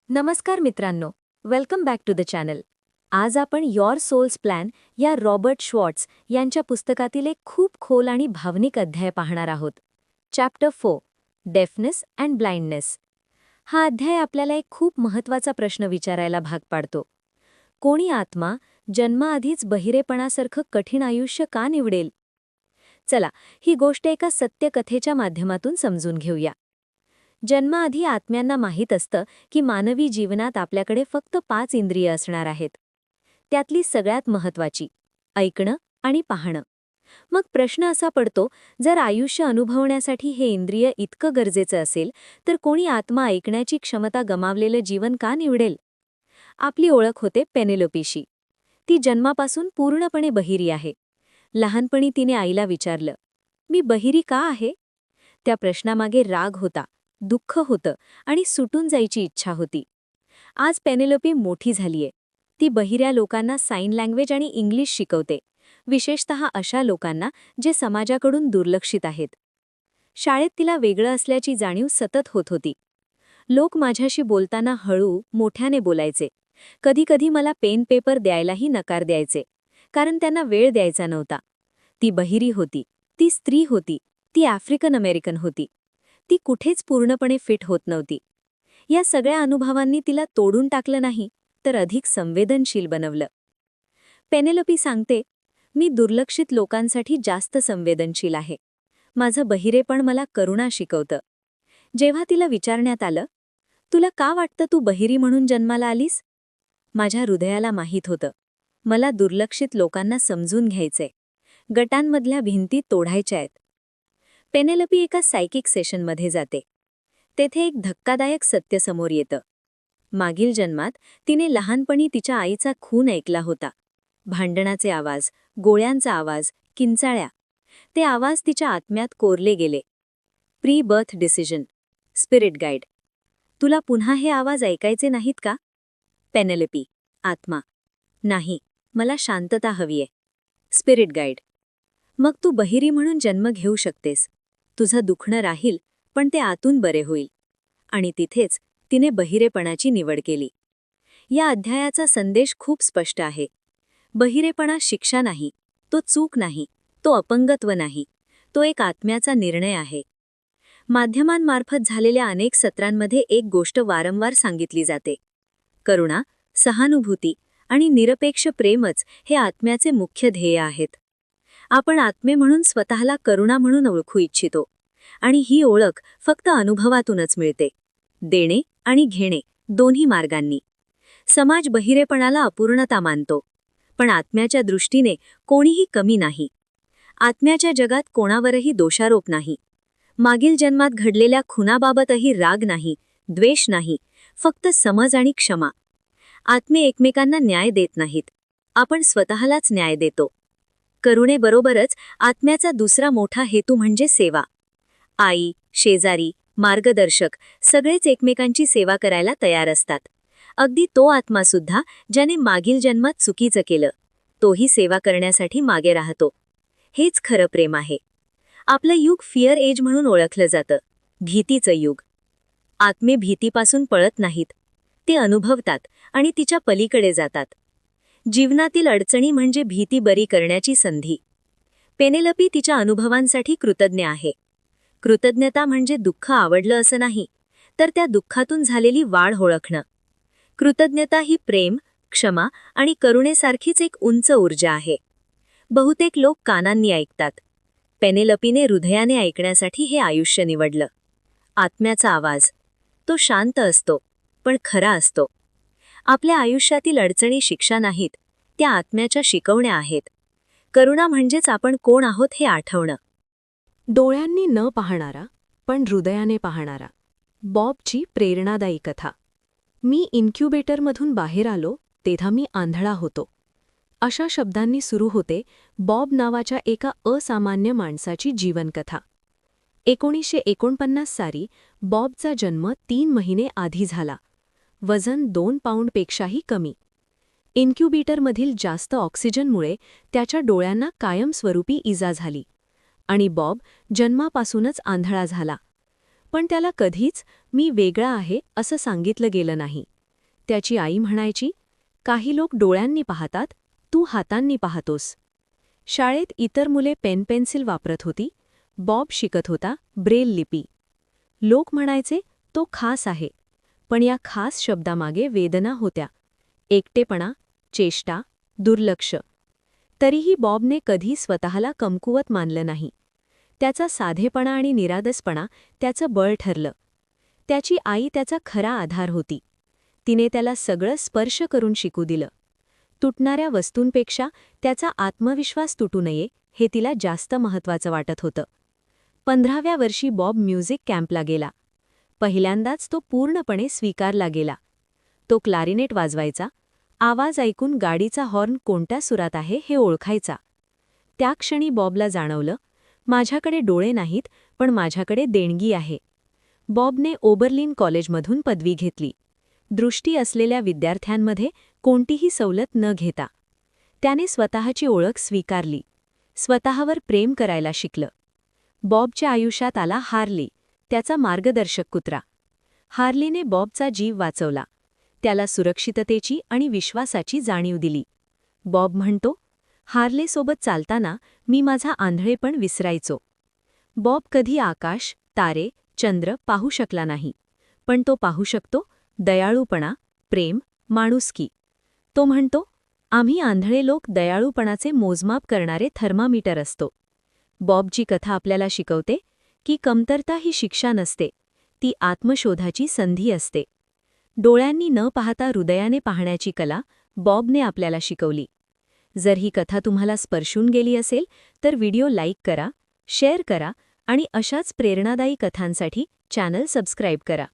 नमस्कार मित्रांनो, welcome back to the channel. आज आपण युअर सोल्स प्लॅन या रॉबर्ट श्वॉर्ट्झ यांच्या पुस्तकातील एक खूप खोल आणि भावनिक अध्याय पाहणार आहोत. Chapter 4 deafness and blindness. हा अध्याय आपल्याला एक खूप महत्त्वाचा प्रश्न विचारायला भाग पाडतो. कोणी आत्मा जन्माआधीच बहिरेपणासारखं कठीण आयुष्य का निवडेल? चला, ही गोष्ट एका सत्यकथेच्या माध्यमातून समजून घेऊया. जन्माआधी आत्म्यांना माहीत असतं की मानवी जीवनात आपल्याकडे फक्त 5 इंद्रिय असणार आहेत. त्यातली सगळ्यात महत्त्वाची ऐकणं आणि पाहणं. मग प्रश्न असा पडतो, जर आयुष्य अनुभवण्यासाठी हे इंद्रिय इतकं गरजेचं असेल, तर कोणी आत्मा ऐकण्याची क्षमता गमावलेलं जीवन का निवडेल? आपली ओळख होते पेनेलोपीशी. ती जन्मापासून पूर्णपणे बहिरी आहे. लहानपणी तिने आईला विचारलं, मी बहिरी का आहे? त्या प्रश्नामागे राग होता, दुःख होतं आणि सुटून जायची इच्छा होती. आज पेनेलोपी मोठी झालीये. ती बहिऱ्या लोकांना साइन लँग्वेज आणि इंग्लिश शिकवते, विशेषतः अशा लोकांना जे समाजाकडून दुर्लक्षित आहेत. शाळेत तिला वेगळं असल्याची जाणीव सतत होत होती. लोक माझ्याशी बोलताना हळू, मोठ्याने बोलायचे. कधीकधी मला पेन पेपर द्यायलाही नकार द्यायचे, कारण त्यांना वेळ द्यायचा नव्हता. ती बहिरी होती, ती स्त्री होती, ती आफ्रिकन अमेरिकन होती. ती कुठेच पूर्णपणे फिट होत नव्हती. या सगळ्या अनुभवांनी तिला तोडून टाकलं नाही, तर अधिक संवेदनशील बनवलं. पेनेलोपी सांगते, मी दुर्लक्षित लोकांसाठी जास्त संवेदनशील आहे. माझं बहिरेपण मला करुणा शिकवतं. जेव्हा तिला विचारण्यात आलं, तुला का वाटतं तू बहिरी म्हणून जन्माला आलीस? माझ्या हृदयाला माहीत होतं, मला दुर्लक्षित लोकांना समजून घ्यायचंय. गटांमधल्या भिंती तोडायच्या आहेत. पेनेलोपी एका सायकिक सेशनमध्ये जाते. तेथे एक धक्कादायक सत्य समोर येतं. मागील जन्मात तिने लहानपणी तिच्या आईचा खून ऐकला होता. भांडणाचे आवाज, गोळ्यांचा आवाज, किंचाळ्या. ते आवाज तिच्या आत्म्यात कोरले गेले. Pre birth decision. Spirit guide. तुला पुन्हा हे आवाज ऐकायचे नाहीत का? पेनेलोपी. आत्मा. नाही, मला शांतता हवीये. Spirit guide. मग तू बहिरी म्हणून जन्म घेऊ शकतेस. तुझं दुखणं राहील, पण ते आतून बरे होईल. आणि तिथेच तिने बहिरेपणाची निवड केली. या अध्यायाचा संदेश खूप स्पष्ट आहे. बहिरेपणा शिक्षा नाही, तो चूक नाही, तो अपंगत्व नाही, तो एक आत्म्याचा निर्णय आहे. माध्यमांमार्फत झालेल्या अनेक सत्रांमध्ये एक गोष्ट वारंवार सांगितली जाते. करुणा, सहानुभूती आणि निरपेक्ष प्रेमच हे आत्म्याचे मुख्य ध्येय आहेत. आपण आत्मे म्हणून स्वतःला करुणा म्हणून ओळखू इच्छितो, आणि ही ओळख फक्त अनुभवातूनच मिळते. देणे आणि घेणे दोन्ही मार्गांनी. समाज बहिरेपणाला अपूर्णता मानतो, पण आत्म्याच्या दृष्टीने कोणीही कमी नाही. आत्म्याच्या जगात कोणावरही दोषारोप नाही. मागील जन्मात घडलेल्या खुनाबाबतही राग नाही, द्वेष नाही, फक्त समज आणि क्षमा. आत्मे एकमेकांना न्याय देत नाहीत, आपण स्वतःलाच न्याय देतो. करुणेबरोबरच आत्म्याचा दुसरा मोठा हेतू म्हणजे सेवा. आई, शेजारी, मार्गदर्शक सगळेच एकमेकांची सेवा करायला तयार असतात. अगदी तो आत्मासुद्धा ज्याने मागील जन्मात चुकीचं केलं, तोही सेवा करण्यासाठी मागे राहतो. हेच खरं प्रेम आहे. आपलं युग फिअर एज म्हणून ओळखलं जातं, भीतीचं युग. आत्मे भीतीपासून पळत नाहीत, ते अनुभवतात आणि तिच्या पलीकडे जातात. जीवनातील अडचणी म्हणजे भीती बरी करण्याची संधी. पेनेलोपी तिच्या अनुभवांसाठी कृतज्ञ आहे. कृतज्ञता म्हणजे दुःख आवडलं असं नाही, तर त्या दुःखातून झालेली वाढ ओळखणं. कृतज्ञता ही प्रेम, क्षमा आणि करुणेसारखीच एक उंच ऊर्जा आहे. बहुतेक लोक कानांनी ऐकतात. पेनेलोपीने हृदयाने ऐकण्यासाठी हे आयुष्य निवडलं. आत्म्याचा आवाज. तो शांत असतो, पण खरा असतो. आपल्या आयुष्यातील अडचणी शिक्षा नाहीत, त्या आत्म्याच्या शिकवण्या आहेत. करुणा म्हणजेच आपण कोण आहोत हे आठवणं. डोळ्यांनी न पाहणारा, पण हृदयाने पाहणारा. बॉबची प्रेरणादायी कथा. मी इन्क्युबेटरमधून बाहेर आलो तेव्हा मी आंधळा होतो. अशा शब्दांनी सुरू होते बॉब नावाच्या एका असामान्य माणसाची जीवनकथा. 1949 साली बॉबचा जन्म 3 महिने आधी झाला. वजन 2 पाऊंडपेक्षाही कमी. इन्क्युबेटरमधील जास्त ऑक्सिजनमुळे त्याच्या डोळ्यांना कायमस्वरूपी इजा झाली आणि बॉब जन्मापासूनच आंधळा झाला. पण त्याला कधीच मी वेगळा आहे असं सांगितलं गेलं नाही. त्याची आई म्हणायची, काही लोक डोळ्यांनी पाहतात, तू हातांनी पाहतोस. शाळेत इतर मुले पेन-पेन्सिल वापरत होती, बॉब शिकत होता ब्रेल लिपी. लोक म्हणायचे, तो खास आहे. पण या खास शब्दामागे वेदना होत्या. एकटेपणा, चेष्टा, दुर्लक्ष. तरीही बॉबने कधी स्वतःला कमकुवत मानलं नाही. त्याचा साधेपणा आणि निरागसपणा त्याचं बळ ठरलं. त्याची आई त्याचा खरा आधार होती. तिने त्याला सगळं स्पर्श करून शिकू दिलं. तुटणाऱ्या वस्तूंपेक्षा त्याचा आत्मविश्वास तुटू नये हे तिला जास्त महत्त्वाचं वाटत होतं. 15व्या वर्षी बॉब म्युझिक कॅम्पला गेला. पहिल्यांदाच तो पूर्णपणे स्वीकारला गेला. तो क्लारिनेट वाजवायचा, आवाज ऐकून गाडीचा हॉर्न कोणत्या सुरात आहे हे ओळखायचा. त्या क्षणी बॉबला जाणवलं, माझ्याकडे डोळे नाहीत, पण माझ्याकडे देणगी आहे. बॉबने ओबर्लिन कॉलेजमधून पदवी घेतली. दृष्टी असलेल्या विद्यार्थ्यांमध्ये कोणतीही सवलत न घेता. त्याने स्वतःची ओळख स्वीकारली. स्वतःवर प्रेम करायला शिकलं. बॉबच्या आयुष्यात आला हार्ली, त्याचा मार्गदर्शक कुत्रा. हार्लीने बॉबचा जीव वाचवला. त्याला सुरक्षिततेची आणि विश्वासाची जाणीव दिली. बॉब म्हणतो, हार्लेसोबत चालताना मी माझा आंधळेपण विसरायचो. बॉब कधी आकाश, तारे, चंद्र पाहू शकला नाही. पण तो पाहू शकतो दयाळूपणा, प्रेम, माणुसकी. तो म्हणतो, आम्ही आंधळे लोक दयाळूपणाचे मोजमाप करणारे थर्मामीटर असतो. बॉबची कथा आपल्याला शिकवते की कमतरता ही शिक्षा नसते, ती आत्मशोधाची संधी असते. डोळ्यांनी न पाहता हृदयाने पाहण्याची कला बॉबने आपल्याला शिकवली. जर ही कथा तुम्हाला स्पर्शून गेली असेल तर व्हिडिओ लाईक करा, शेअर करा आणि अशाच प्रेरणादायी कथांसाठी चॅनल सबस्क्राईब करा.